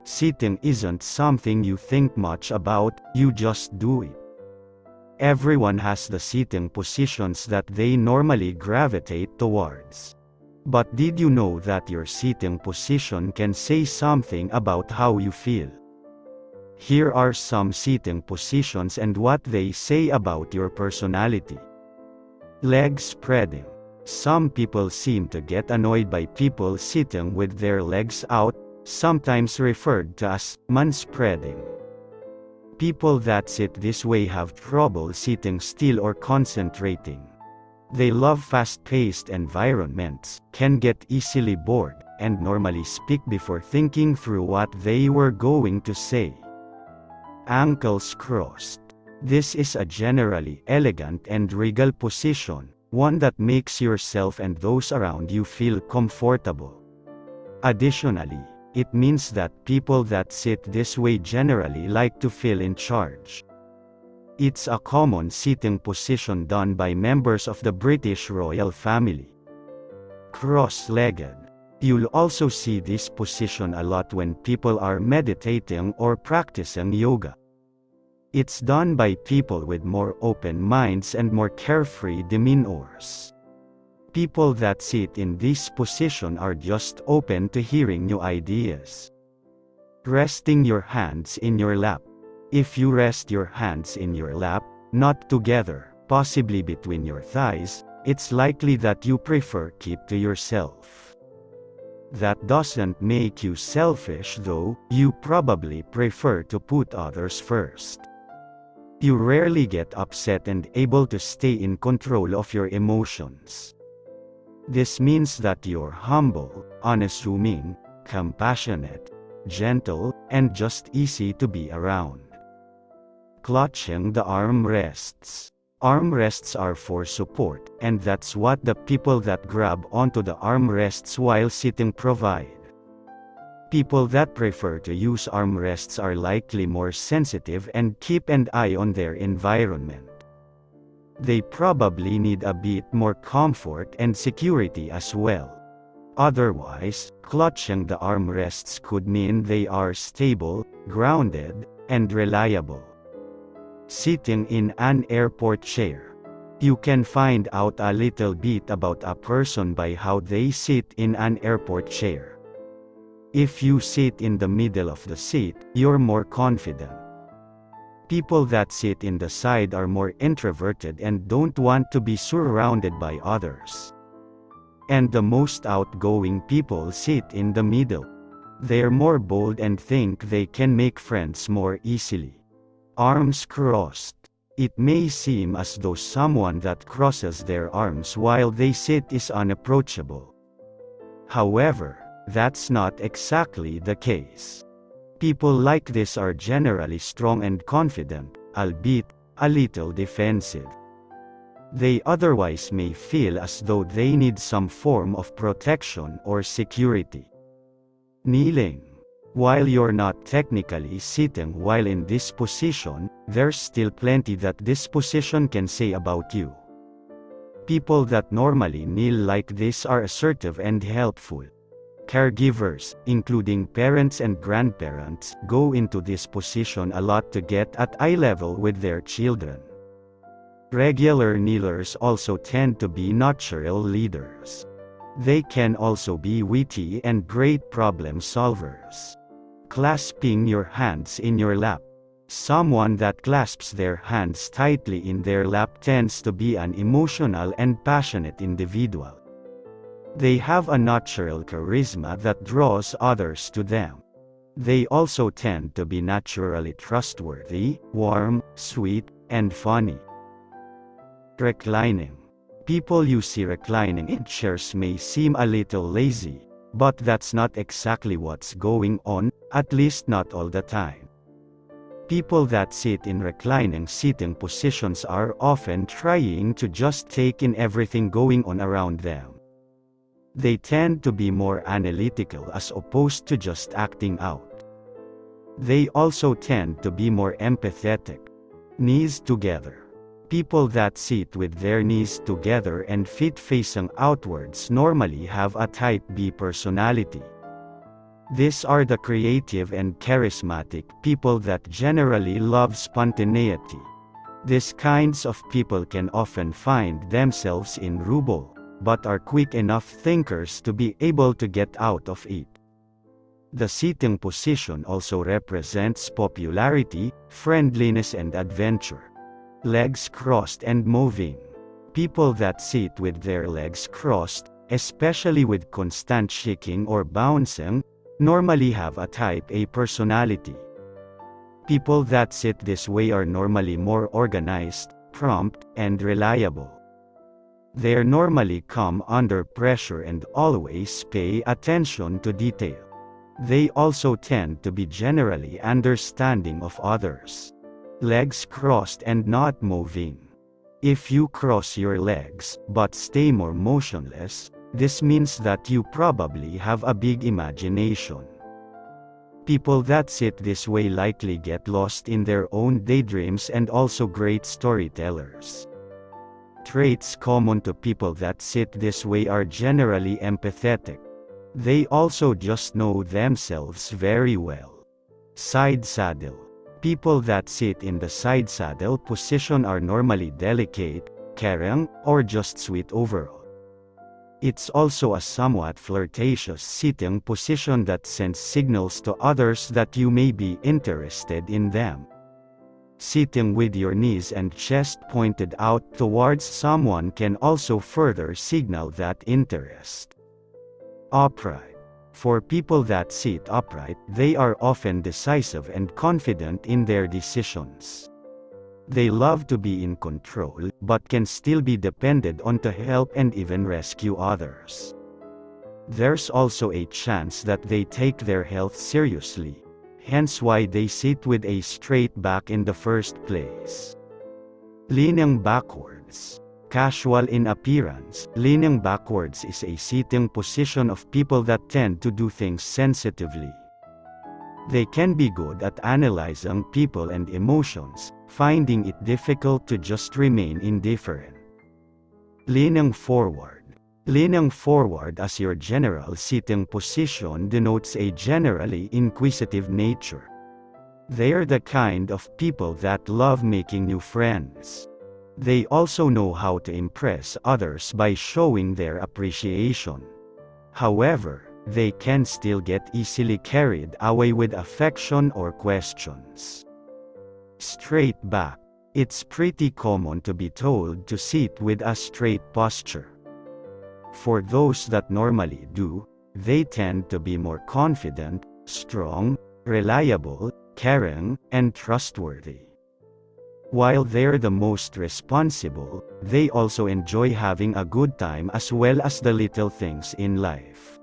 Sitting isn't something you think much about, you just do it. Everyone has the sitting positions that they normally gravitate towards. But did you know that your sitting position can say something about how you feel? Here are some sitting positions and what they say about your personality. Leg spreading. Some people seem to get annoyed by people sitting with their legs out, sometimes referred to as manspreading. People that sit this way have trouble sitting still or concentrating. They love fast-paced environments, can get easily bored, and normally speak before thinking through what they were going to say. Ankles crossed. This is a generally elegant and regal position, one that makes yourself and those around you feel comfortable. Additionally, it means that people that sit this way generally like to feel in charge. It's a common sitting position done by members of the British royal family. Cross-legged. You'll also see this position a lot when people are meditating or practicing yoga. It's done by people with more open minds and more carefree demeanors. People that sit in this position are just open to hearing new ideas. Resting your hands in your lap. If you rest your hands in your lap, not together, possibly between your thighs, it's likely that you prefer keep to yourself. That doesn't make you selfish though, you probably prefer to put others first. You rarely get upset and able to stay in control of your emotions. This means that you're humble, unassuming, compassionate, gentle, and just easy to be around. Clutching the armrests. Armrests are for support, and that's what the people that grab onto the armrests while sitting provide. People that prefer to use armrests are likely more sensitive and keep an eye on their environment. They probably need a bit more comfort and security as well. Otherwise, clutching the armrests could mean they are stable, grounded, and reliable. Sitting in an airport chair. You can find out a little bit about a person by how they sit in an airport chair. If you sit in the middle of the seat, you're more confident. People that sit in the side are more introverted and don't want to be surrounded by others. And the most outgoing people sit in the middle. They're more bold and think they can make friends more easily. Arms crossed. It may seem as though someone that crosses their arms while they sit is unapproachable. However, that's not exactly the case. People like this are generally strong and confident, albeit a little defensive. They otherwise may feel as though they need some form of protection or security. Kneeling. While you're not technically sitting while in this position, there's still plenty that this position can say about you. People that normally kneel like this are assertive and helpful. Caregivers, including parents and grandparents, go into this position a lot to get at eye level with their children. Regular kneelers also tend to be natural leaders. They can also be witty and great problem solvers. Clasping your hands in your lap. Someone that clasps their hands tightly in their lap tends to be an emotional and passionate individual. They have a natural charisma that draws others to them. They also tend to be naturally trustworthy, warm, sweet, and funny. Reclining. People you see reclining in chairs may seem a little lazy, but that's not exactly what's going on, at least not all the time. People that sit in reclining sitting positions are often trying to just take in everything going on around them. They tend to be more analytical as opposed to just acting out. They also tend to be more empathetic. Knees together. People that sit with their knees together and feet facing outwards normally have a type B personality. These are the creative and charismatic people that generally love spontaneity. These kinds of people can often find themselves in trouble, but are quick enough thinkers to be able to get out of it. The sitting position also represents popularity, friendliness and adventure. Legs crossed and moving. People that sit with their legs crossed, especially with constant shaking or bouncing, normally have a type A personality. People that sit this way are normally more organized, prompt, and reliable. They are normally calm under pressure and always pay attention to detail. They also tend to be generally understanding of others. Legs crossed and not moving. If you cross your legs, but stay more motionless, this means that you probably have a big imagination. People that sit this way likely get lost in their own daydreams and also great storytellers. Traits common to people that sit this way are generally empathetic. They also just know themselves very well. Side saddle. People that sit in the side saddle position are normally delicate, caring, or just sweet overall. It's also a somewhat flirtatious sitting position that sends signals to others that you may be interested in them. Sitting with your knees and chest pointed out towards someone can also further signal that interest. Upright. For people that sit upright, they are often decisive and confident in their decisions. They love to be in control, but can still be depended on to help and even rescue others. There's also a chance that they take their health seriously, hence why they sit with a straight back in the first place. Leaning backwards. Casual in appearance, leaning backwards is a sitting position of people that tend to do things sensitively. They can be good at analyzing people and emotions, finding it difficult to just remain indifferent. Leaning forward. Leaning forward as your general sitting position denotes a generally inquisitive nature. They are the kind of people that love making new friends. They also know how to impress others by showing their appreciation. However, they can still get easily carried away with affection or questions. Straight back. It's pretty common to be told to sit with a straight posture. For those that normally do, they tend to be more confident, strong, reliable, caring, and trustworthy. While they're the most responsible, they also enjoy having a good time as well as the little things in life.